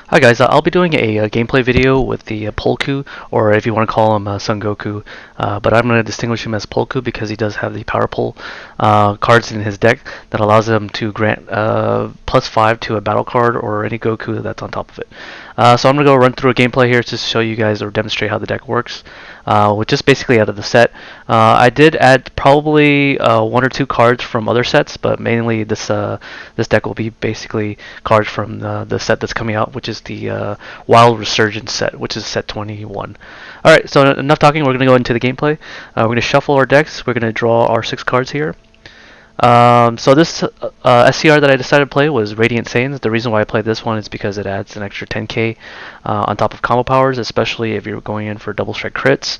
Hi guys, I'll be doing a gameplay video with the Polku, or if you want to call him Son Goku, but I'm going to distinguish him as Polku because he does have the power pull cards in his deck that allows him to grant +5 to a battle card or any Goku that's on top of it. So I'm going to go run through a gameplay here to show you guys or demonstrate how the deck works, with just basically out of the set. I did add probably one or two cards from other sets, but mainly this deck will be basically cards from the set that's coming out, which is the Wild Resurgence set, which is set 21. Alright, so enough talking, we're going to go into the gameplay. We're going to shuffle our decks, we're going to draw our 6 cards here. So this SCR that I decided to play was Radiant Saiyans. The reason why I played this one is because it adds an extra 10k on top of combo powers, especially if you're going in for double strike crits,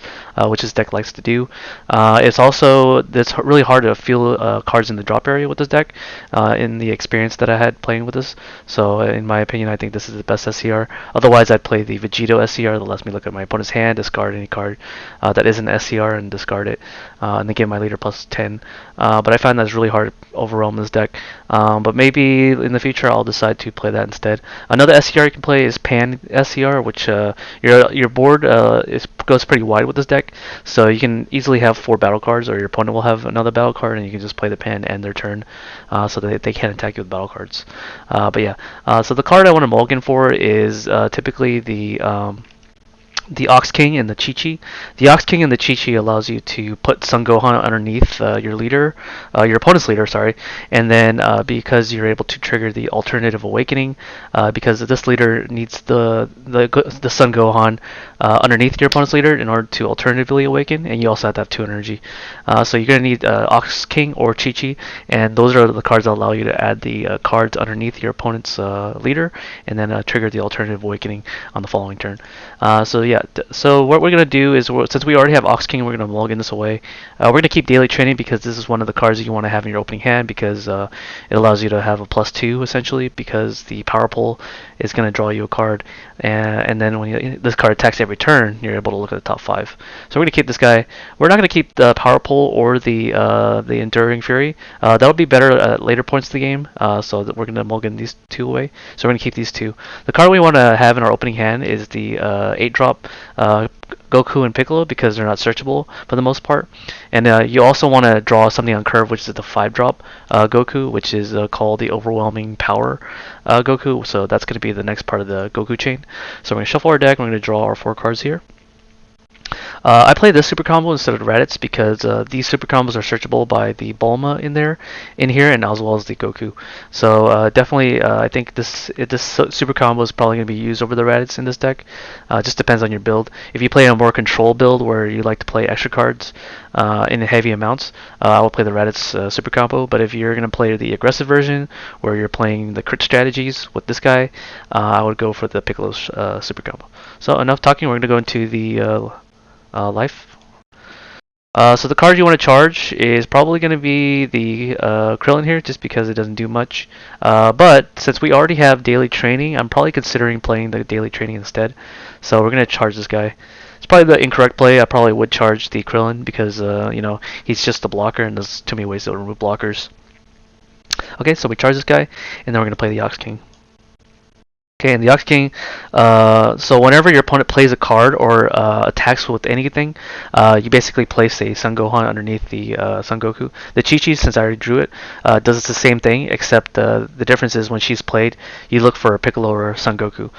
which this deck likes to do. It's really hard to feel cards in the drop area with this deck, in the experience that I had playing with this. So in my opinion, I think this is the best SCR. Otherwise, I'd play the Vegito SCR that lets me look at my opponent's hand, discard any card that isn't SCR and discard it, and then give my leader +10. But I find that's really hard to overwhelm this deck. But maybe in the future I'll decide to play that instead. Another SCR you can play is Pan SCR, which your board goes pretty wide with this deck, so you can easily have 4 battle cards, or your opponent will have another battle card, and you can just play the Pan and their turn, so that they can't attack you with battle cards. But yeah, so the card I want to mulligan for is typically the Ox King and the Chi-Chi. The Ox King and the Chi-Chi allows you to put Son Gohan underneath your opponent's leader, sorry, and then because you're able to trigger the Alternative Awakening, because this leader needs the Son Gohan underneath your opponent's leader in order to alternatively awaken, and you also have to have 2 energy. So you're going to need Ox King or Chi-Chi, and those are the cards that allow you to add the cards underneath your opponent's leader, and then trigger the Alternative Awakening on the following turn. So yeah, so what we're going to do is, since we already have Ox King, we're going to mulligan this away. We're going to keep Daily Training because this is one of the cards that you want to have in your opening hand, because it allows you to have a +2 essentially, because the power pull is going to draw you a card, and then when this card attacks every turn, you're able to look at the top 5. So we're going to keep this guy. We're not going to keep the power pull or the Enduring Fury. That would be better at later points of the game, so that we're going to mulligan these 2 away. So we're going to keep these 2. The card we want to have in our opening hand is the 8-drop Goku and Piccolo, because they're not searchable for the most part. And you also want to draw something on curve, which is the 5-drop Goku, which is called the Overwhelming Power Goku. So that's going to be the next part of the Goku chain. So we're going to shuffle our deck, and we're going to draw our 4 cards here. I play this super combo instead of Raditz because these super combos are searchable by the Bulma in here, and as well as the Goku. So definitely, I think this super combo is probably going to be used over the Raditz in this deck. Just depends on your build. If you play a more control build where you like to play extra cards in heavy amounts, I will play the Raditz super combo. But if you're going to play the aggressive version where you're playing the crit strategies with this guy, I would go for the Piccolo super combo. So enough talking. We're going to go into the life. So the card you want to charge is probably going to be the Krillin here, just because it doesn't do much. But since we already have Daily Training, I'm probably considering playing the Daily Training instead. So we're going to charge this guy. It's probably the incorrect play. I probably would charge the Krillin because he's just a blocker, and there's too many ways to remove blockers. Okay, so we charge this guy, and then we're going to play the Ox King. Okay, and the Ox King, so whenever your opponent plays a card or attacks with anything, you basically place a Son Gohan underneath the Son Goku. The Chi-Chi, since I already drew it, does the same thing, except the difference is when she's played, you look for a Piccolo or Son Goku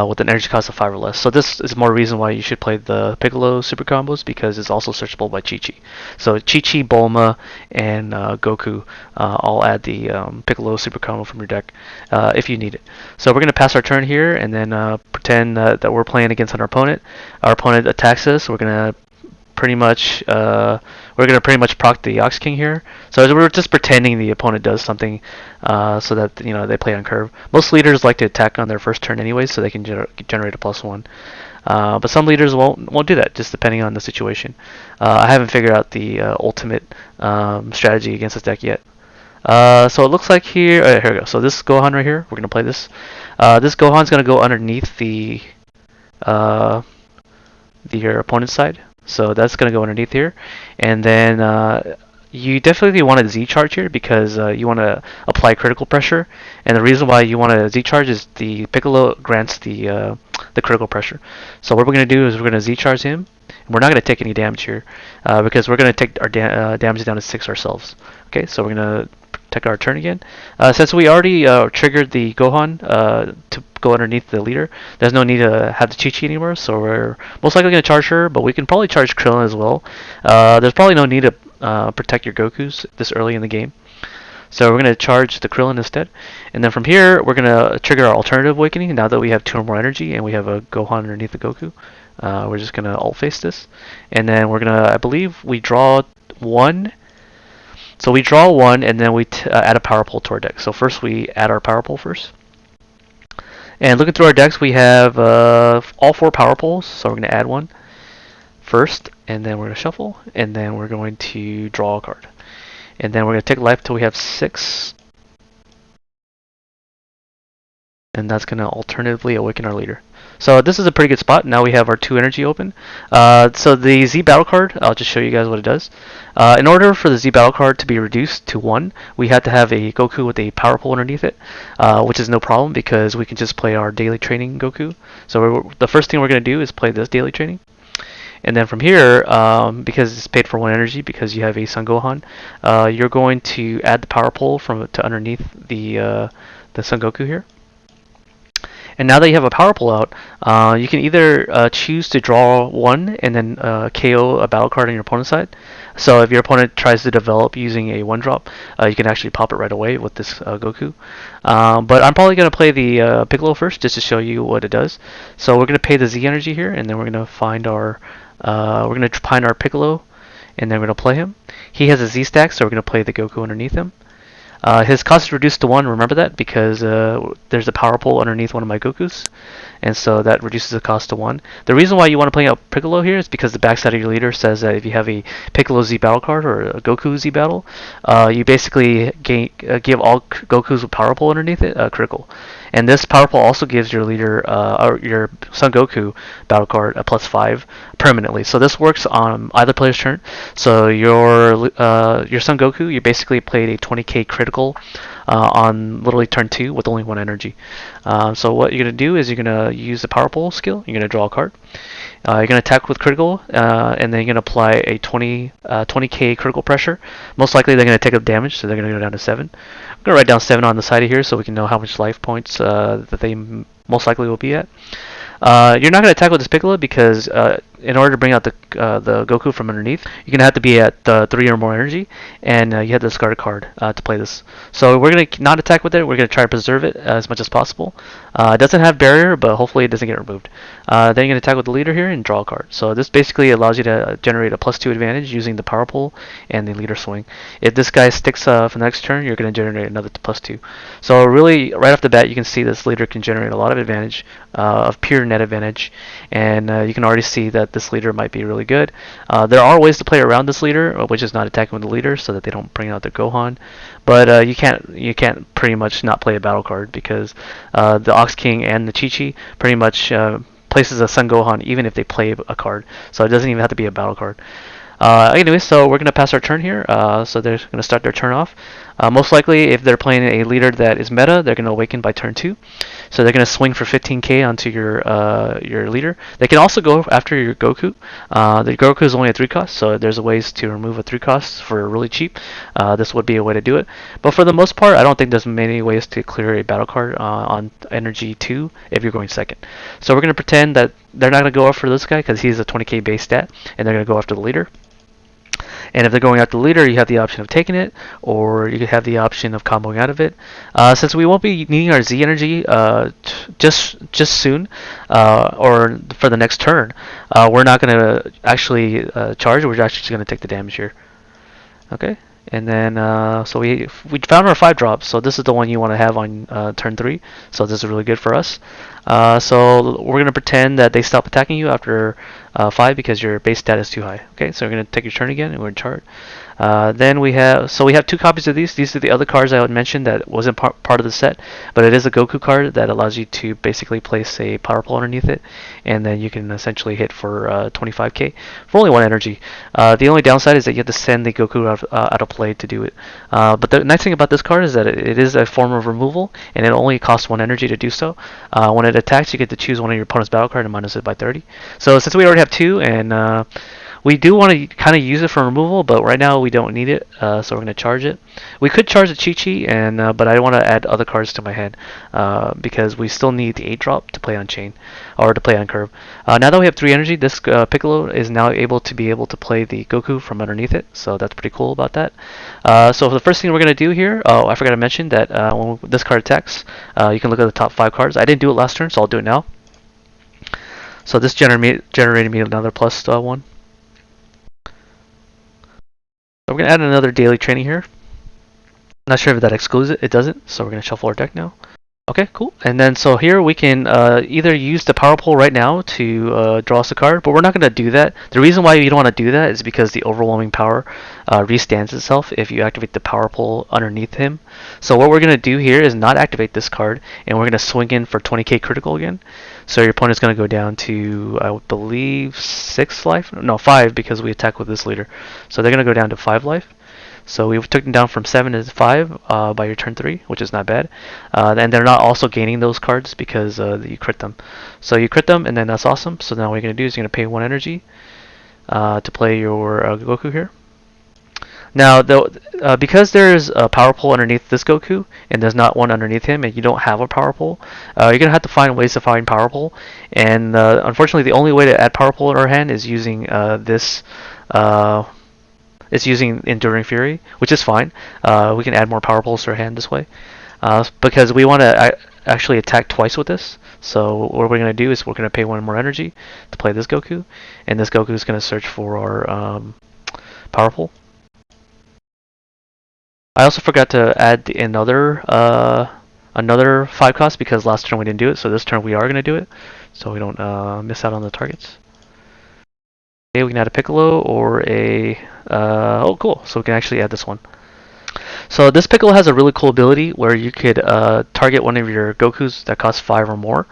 with an energy cost of 5 or less. So this is more reason why you should play the Piccolo super combos, because it's also searchable by Chi-Chi. So Chi-Chi, Bulma, and Goku all add the Piccolo super combo from your deck if you need it. So we're going to pass our turn here, and then pretend that we're playing against our opponent. Our opponent attacks us. We're gonna pretty much proc the Ox King here. So we're just pretending the opponent does something, so that they play on curve. Most leaders like to attack on their first turn anyway, so they can generate a +1. But some leaders won't do that, just depending on the situation. I haven't figured out the ultimate strategy against this deck yet. So it looks like here we go. So this Gohan right here, we're gonna play this. This Gohan's gonna go underneath your opponent's side. So that's gonna go underneath here, and then You definitely want a Z charge here because you want to apply critical pressure, and the reason why you want a Z charge is the Piccolo grants the critical pressure. So what we're going to do is we're going to Z charge him. We're not going to take any damage here because we're going to take our damage down to 6 ourselves. Okay, so we're going to take our turn again. Since we already triggered the Gohan to go underneath the leader, there's no need to have the Chi-Chi anymore, so we're most likely going to charge her, but we can probably charge Krillin as well. There's probably no need to protect your Gokus this early in the game. So we're going to charge the Krillin instead. And then from here, we're going to trigger our alternative awakening now that we have 2 or more energy and we have a Gohan underneath the Goku. We're just going to alt face this. And then we're going to, I believe, we draw 1. So we draw 1 and then we add a power pole to our deck. So first we add our power pole first. And looking through our decks, we have all 4 power poles. So we're going to add 1 first, and then we're going to shuffle, and then we're going to draw a card. And then we're going to take life till we have 6. And that's going to alternatively awaken our leader. So this is a pretty good spot. Now we have our 2 energy open. So the Z battle card, I'll just show you guys what it does. In order for the Z battle card to be reduced to 1, we have to have a Goku with a power pole underneath it, which is no problem because we can just play our daily training Goku. So the first thing we're going to do is play this daily training. And then from here, because it's paid for 1 energy, because you have a Son Gohan, you're going to add the power pole to underneath the Son Goku here. And now that you have a power pole out, you can either choose to draw 1 and then KO a battle card on your opponent's side. So if your opponent tries to develop using a 1-drop, you can actually pop it right away with this Goku. But I'm probably going to play the Piccolo first just to show you what it does. So we're going to pay the Z energy here, and then we're going to find our Piccolo, and then we're going to play him. He has a Z stack, so we're going to play the Goku underneath him. His cost is reduced to 1, remember that, because there's a power pole underneath one of my Gokus, and so that reduces the cost to 1. The reason why you want to play out Piccolo here is because the backside of your leader says that if you have a Piccolo Z battle card or a Goku Z battle, you basically give all Gokus with power pole underneath it critical. And this power pole also gives your leader, or your Son Goku battle card a +5 permanently. So this works on either player's turn. So your Son Goku, you basically played a 20k critical on literally turn 2 with only 1 energy. So what you're going to do is you're going to use the power pole skill. You're going to draw a card. You're going to attack with critical, and then you're going to apply a 20k critical pressure. Most likely they're going to take up damage, so they're going to go down to 7. I'm going to write down 7 on the side of here so we can know how much life points that they most likely will be at. You're not going to attack with this Piccolo because in order to bring out the Goku from underneath, you're going to have to be at 3 or more energy, and you have to discard a card to play this. So we're going to not attack with it. We're going to try to preserve it as much as possible. It doesn't have barrier, but hopefully it doesn't get removed. Then you're going to attack with the leader here and draw a card. So this basically allows you to generate a +2 advantage using the power pole and the leader swing. If this guy sticks for the next turn, you're going to generate another +2. So really, right off the bat, you can see this leader can generate a lot of advantage, of pure net advantage, and you can already see that this leader might be really good. There are ways to play around this leader, which is not attacking with the leader, so that they don't bring out their Gohan. But you can't pretty much not play a battle card because the Ox King and the Chi-Chi pretty much places a Son Gohan even if they play a card. So it doesn't even have to be a battle card. Anyway, so we're going to pass our turn here. So they're going to start their turn off. Most likely, if they're playing a leader that is meta, they're going to awaken by turn 2. So they're going to swing for 15k onto your leader. They can also go after your Goku. The Goku is only a 3 cost, so there's ways to remove a 3 cost for really cheap. This would be a way to do it. But for the most part, I don't think there's many ways to clear a battle card on energy 2 if you're going second. So we're going to pretend that they're not going to go after this guy because he's a 20k base stat, and they're going to go after the leader. And if they're going after the leader, you have the option of taking it, or you could have the option of comboing out of it. Since we won't be needing our Z energy just soon, or for the next turn, we're not going to actually charge. We're actually just going to take the damage here. Okay. And then, so we found our 5-drop, so this is the one you want to have on turn 3. So this is really good for us. So we're going to pretend that they stop attacking you after 5 because your base stat is too high. Okay, so we're going to take your turn again, and we're in charge. Then we have two copies of these. These are the other cards I would mention that wasn't part of the set, but it is a Goku card that allows you to basically place a power pole underneath it, and then you can essentially hit for 25k for only one energy. The only downside is that you have to send the Goku out of play to do it. But the nice thing about this card is that it is a form of removal, and it only costs one energy to do so. When it attacks, you get to choose one of your opponent's battle card and minus it by 30. So since we already have two, and we do want to kind of use it for removal, but right now we don't need it, so we're going to charge it. We could charge the Chi-Chi, but I want to add other cards to my hand because we still need the 8-drop to play on Chain, or to play on Curve. Now that we have 3 energy, this Piccolo is now able to play the Goku from underneath it, so that's pretty cool about that. So the first thing we're going to do here, I forgot to mention that when this card attacks, you can look at the top 5 cards. I didn't do it last turn, so I'll do it now. So this generated me another plus 1. So we're going to add another daily training here. Not sure if that excludes it. It doesn't. So we're going to shuffle our deck now. Okay, cool. And then so here we can either use the power pole right now to draw us a card, but we're not going to do that. The reason why you don't want to do that is because the overwhelming power restands itself if you activate the power pole underneath him. So what we're going to do here is not activate this card, and we're going to swing in for 20k critical again. So your opponent's going to go down to, I believe, 6 life? No, 5, because we attack with this leader. So they're going to go down to 5 life. So we've taken down from 7 to 5 by your turn 3, which is not bad. And they're not also gaining those cards because you crit them. So you crit them, and then that's awesome. So now what you're going to do is you're going to pay 1 energy to play your Goku here. Now, because there's a power pole underneath this Goku, and there's not one underneath him, and you don't have a power pole, you're going to have to find ways to find power pole. And unfortunately, the only way to add power pole in our hand is using this... It's using Enduring Fury, which is fine. We can add more power poles to our hand this way. Because we want to actually attack twice with this. So what we're going to do is we're going to pay 1 more energy to play this Goku. And this Goku is going to search for our power pole. I also forgot to add another 5 cost because last turn we didn't do it. So this turn we are going to do it. So we don't miss out on the targets. Okay, we can add a Piccolo or a... oh, cool. So we can actually add this one. So this Piccolo has a really cool ability where you could target one of your Gokus that costs 5 or more.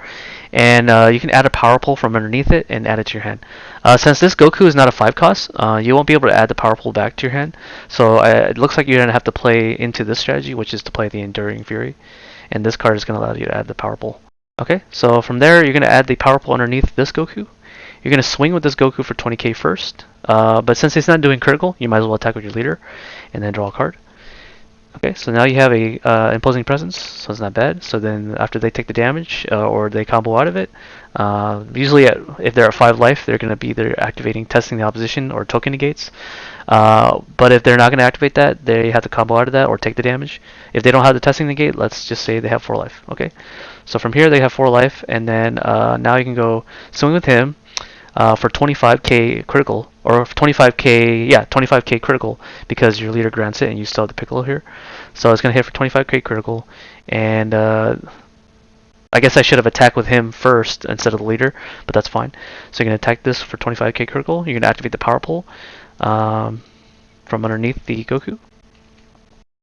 And you can add a power pole from underneath it and add it to your hand. Since this Goku is not a 5 cost, you won't be able to add the power pole back to your hand. So it looks like you're going to have to play into this strategy, which is to play the Enduring Fury. And this card is going to allow you to add the power pole. Okay, so from there you're going to add the power pole underneath this Goku. You're going to swing with this Goku for 20k first, but since he's not doing critical, you might as well attack with your leader, and then draw a card. Okay, so now you have a Imposing Presence, so it's not bad. So then after they take the damage, or they combo out of it, usually if they're at 5 life, they're going to be either activating Testing the Opposition or Token Negates. But if they're not going to activate that, they have to combo out of that or take the damage. If they don't have the Testing Negate, let's just say they have 4 life. Okay, so from here they have 4 life, and then now you can go swing with him. For 25k critical, or 25k critical, because your leader grants it and you still have the Piccolo here. So it's going to hit for 25k critical, and I guess I should have attacked with him first instead of the leader, but that's fine. So you're going to attack this for 25k critical, you're going to activate the power pole from underneath the Goku.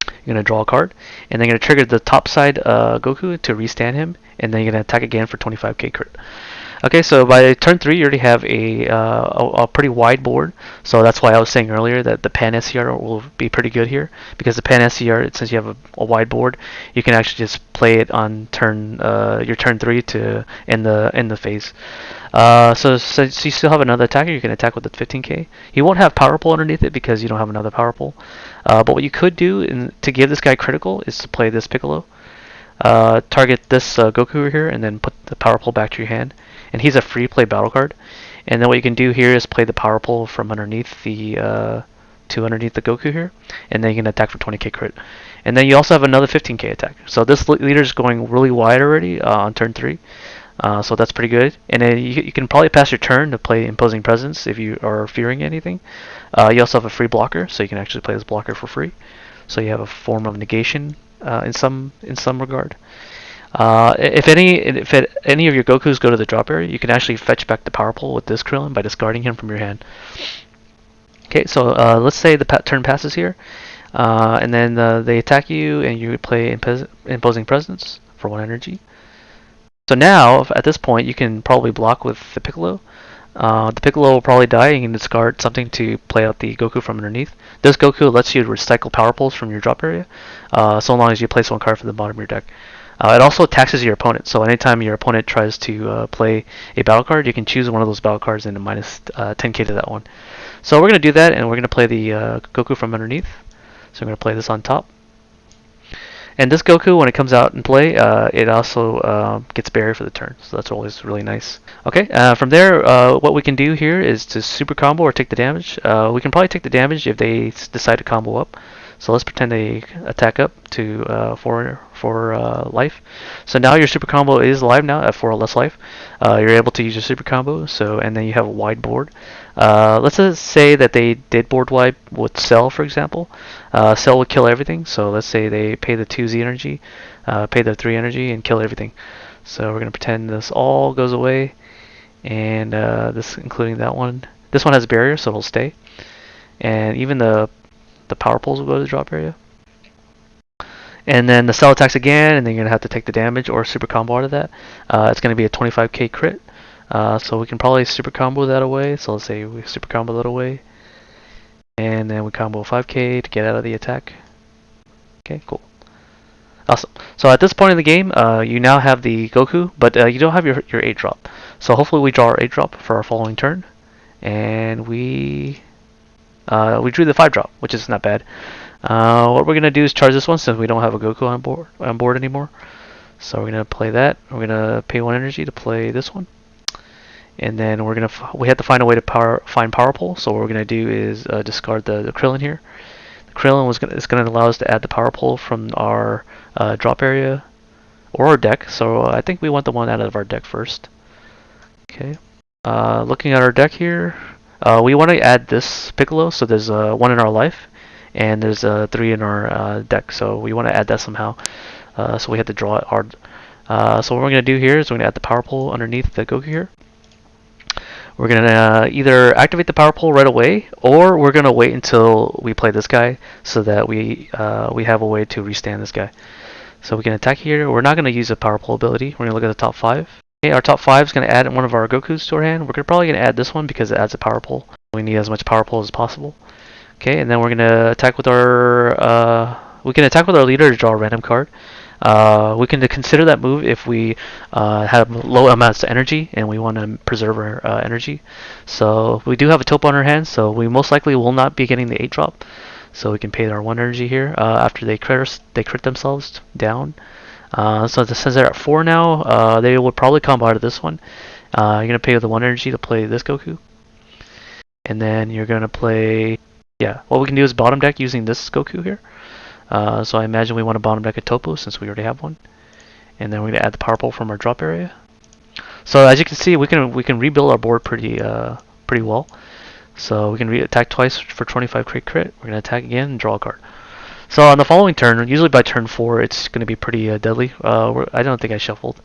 You're going to draw a card, and then you're going to trigger the top side Goku to restand him, and then you're going to attack again for 25k crit. Okay, so by turn 3 you already have a pretty wide board, so that's why I was saying earlier that the Pan SCR will be pretty good here, because the Pan SCR, since you have a wide board, you can actually just play it on your turn 3 to end the phase. So since you still have another attacker, you can attack with the 15k. You won't have power pole underneath it because you don't have another power pole. But what you could do to give this guy critical is to play this Piccolo. Target this Goku here, and then put the power pole back to your hand. And he's a free play battle card. And then what you can do here is play the power pole from underneath the underneath the Goku here, and then you can attack for 20k crit. And then you also have another 15k attack. So this leader is going really wide already on turn 3. So that's pretty good. And then you can probably pass your turn to play Imposing Presence if you are fearing anything. You also have a free blocker, so you can actually play this blocker for free. So you have a form of negation in some regard. If any of your Gokus go to the drop area, you can actually fetch back the power pole with this Krillin by discarding him from your hand. Okay, so let's say the turn passes here, and then they attack you, and you play Imposing Presence for 1 energy. So now, at this point, you can probably block with the Piccolo. The Piccolo will probably die, and you can discard something to play out the Goku from underneath. This Goku lets you recycle power pulls from your drop area, so long as you place 1 card from the bottom of your deck. It also taxes your opponent, so anytime your opponent tries to play a battle card, you can choose one of those battle cards and minus 10k to that one. So we're going to do that, and we're going to play the Goku from underneath. So I'm going to play this on top. And this Goku, when it comes out in play, it also gets buried for the turn, so that's always really nice. Okay, from there, what we can do here is to super combo or take the damage. We can probably take the damage if they decide to combo up. So let's pretend they attack up to 4 life. So now your super combo is alive now at 4 or less life. You're able to use your super combo, and then you have a wide board. Let's just say that they did board wipe with Cell, for example. Cell would kill everything, so let's say they pay the 2Z energy, pay the 3 energy, and kill everything. So we're going to pretend this all goes away, and this including that one. This one has a barrier, so it'll stay. And even the power pulls will go to the drop area. And then the Cell attacks again, and then you're going to have to take the damage or super combo out of that. It's going to be a 25k crit. So we can probably super combo that away. So let's say we super combo that away. And then we combo 5k to get out of the attack. Okay, cool. Awesome. So at this point in the game, you now have the Goku, but you don't have your 8 drop. So hopefully we draw our 8 drop for our following turn. And we drew the 5 drop, which is not bad. What we're going to do is charge this one since we don't have a Goku on board anymore. So we're going to play that. We're going to pay 1 energy to play this one. And then we have to find a way to find power pull. So what we're going to do is discard the Krillin here. The Krillin is going to allow us to add the power pull from our drop area or our deck. So I think we want the one out of our deck first. Okay. Looking at our deck here, we want to add this Piccolo. So there's 1 in our life, and there's 3 in our deck. So we want to add that somehow. So we have to draw it hard. So what we're going to do here is we're going to add the power pull underneath the Goku here. We're going to either activate the power pull right away, or we're going to wait until we play this guy so that we have a way to restand this guy. So we can attack here. We're not going to use a power pull ability. We're going to look at the top 5. Okay, our top 5 is going to add one of our Gokus to our hand. We're probably going to add this one because it adds a power pull. We need as much power pull as possible. Okay, and then we're going to attack with our leader to draw a random card. We can consider that move if we have low amounts of energy and we want to preserve our energy. So we do have a Topo on our hands, so we most likely will not be getting the 8 drop. So we can pay our 1 energy here after they crit themselves down. So since they're at 4 now, they will probably combo out of this one. You're going to pay with the 1 energy to play this Goku. And then you're going to play... Yeah, what we can do is bottom deck using this Goku here. So I imagine we want to bottom deck a Topo since we already have one. And then we're going to add the power pull from our drop area. So as you can see, we can rebuild our board pretty well. So we can attack twice for 25 crit. We're going to attack again and draw a card. So on the following turn, usually by turn 4, it's going to be pretty deadly. I don't think I shuffled.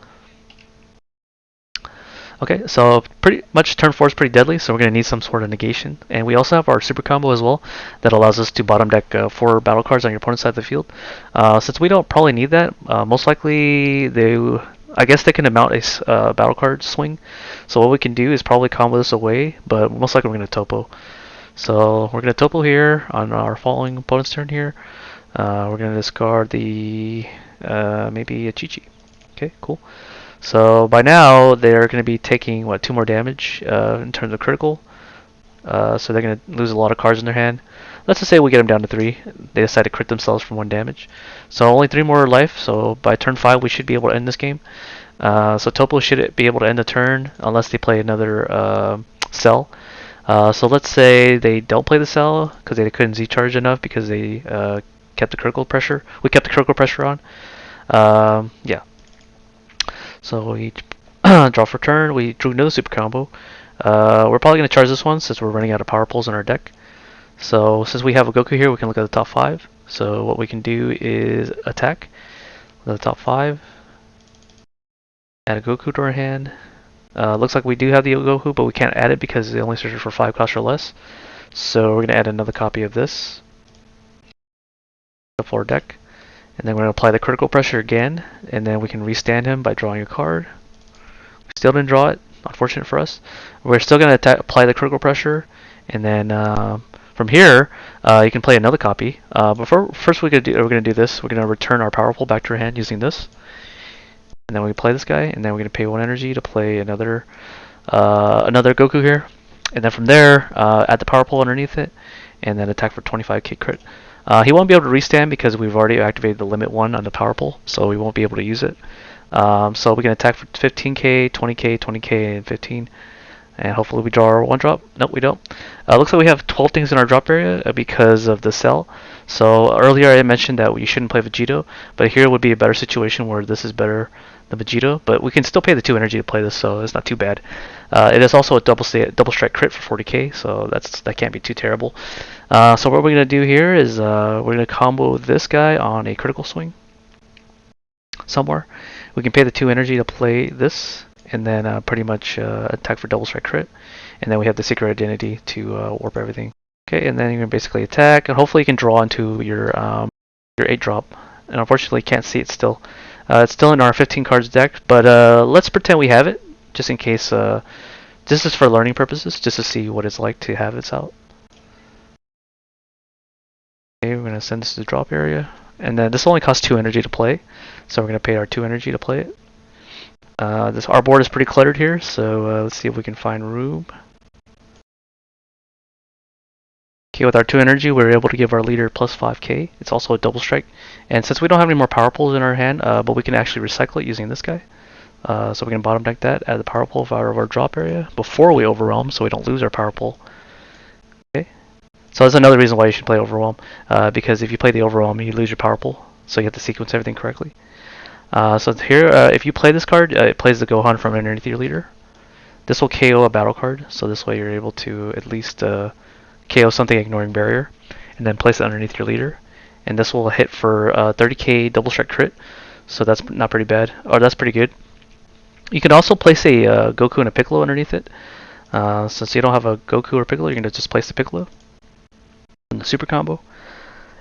Okay, so pretty much turn 4 is pretty deadly, so we're going to need some sort of negation. And we also have our super combo as well that allows us to bottom deck 4 battle cards on your opponent's side of the field. Since we don't probably need that, most likely I guess they can mount a battle card swing. So what we can do is probably combo this away, but most likely we're going to Topo. So we're going to Topo here on our following opponent's turn here. We're going to discard the maybe a Chi-Chi. Okay, cool. So by now they're going to be taking 2 more damage in terms of critical. So they're going to lose a lot of cards in their hand. Let's just say we get them down to 3. They decide to crit themselves from 1 damage. So only 3 more life. So by turn 5 we should be able to end this game. So Topo should be able to end the turn unless they play another Cell. So let's say they don't play the Cell because they couldn't Z-charge enough because they kept the critical pressure. We kept the critical pressure on. Yeah. So we draw for turn. We drew no super combo. We're probably going to charge this one since we're running out of power pulls in our deck. So since we have a Goku here, we can look at the top 5. So what we can do is attack the top 5. Add a Goku to our hand. Looks like we do have the Goku, but we can't add it because it only searches for 5 cost or less. So we're going to add another copy of this, the floor deck, and then we're going to apply the critical pressure again, and then we can restand him by drawing a card. We still didn't draw it, unfortunate for us. We're still going to apply the critical pressure, and then from here you can play another copy. But first we're going to do this. We're going to return our power pole back to our hand using this, and then we play this guy, and then we're going to pay 1 energy to play another Goku here, and then from there add the power pole underneath it, and then attack for 25k crit. He won't be able to restand because we've already activated the limit 1 on the power pole, so we won't be able to use it. So we can attack for 15k, 20k, 20k, and 15. And hopefully we draw our 1-drop. Nope, we don't. Looks like we have 12 things in our drop area because of the cell. So earlier I mentioned that you shouldn't play Vegito, but here would be a better situation where this is better than Vegito. But we can still pay the 2 energy to play this, so it's not too bad. It is also a double strike crit for 40k, so that can't be too terrible. So what we're going to do here is we're going to combo this guy on a critical swing somewhere. We can pay the 2 energy to play this, and then pretty much attack for double strike crit, and then we have the secret identity to warp everything. Okay, and then you're gonna basically attack, and hopefully you can draw into your 8-drop. And unfortunately, can't see it still. It's still in our 15 cards deck, but let's pretend we have it, just in case. This is for learning purposes, just to see what it's like to have this out. Okay, we're gonna send this to the drop area, and then this only costs 2 energy to play, so we're gonna pay our 2 energy to play it. Our board is pretty cluttered here, so let's see if we can find room. Okay, with our 2 energy, we're able to give our leader plus 5k. It's also a double strike, and since we don't have any more power poles in our hand, but we can actually recycle it using this guy. So we can bottom deck that, add the power pole out of our drop area before we overwhelm, so we don't lose our power pole. Okay, so that's another reason why you should play overwhelm, because if you play the overwhelm, you lose your power pole, so you have to sequence everything correctly. So here, if you play this card, it plays the Gohan from underneath your leader. This will KO a battle card, so this way you're able to at least KO something ignoring barrier, and then place it underneath your leader. And this will hit for 30k double strike crit, so that's not pretty bad, or that's pretty good. You can also place a Goku and a Piccolo underneath it. Since you don't have a Goku or Piccolo, you're going to just place the Piccolo in the super combo.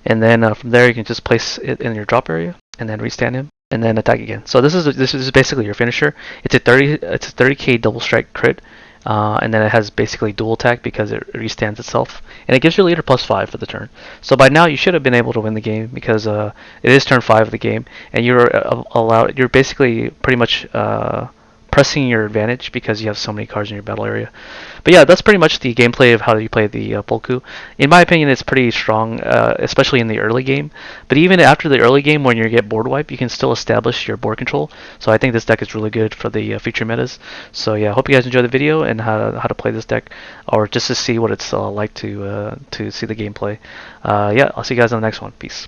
And then from there you can just place it in your drop area, and then restand him, and then attack again. So this is basically your finisher. It's a 30k double strike crit, and then it has basically dual attack because it restands itself, and it gives your leader plus 5 for the turn. So by now you should have been able to win the game because it is turn 5 of the game, and you're basically pretty much pressing your advantage because you have so many cards in your battle area. But yeah, that's pretty much the gameplay of how you play the Polku. In my opinion, it's pretty strong, especially in the early game. But even after the early game, when you get board wipe, you can still establish your board control. So I think this deck is really good for the future metas. So yeah, I hope you guys enjoyed the video and how to play this deck, or just to see what it's like to see the gameplay. Yeah, I'll see you guys on the next one. Peace.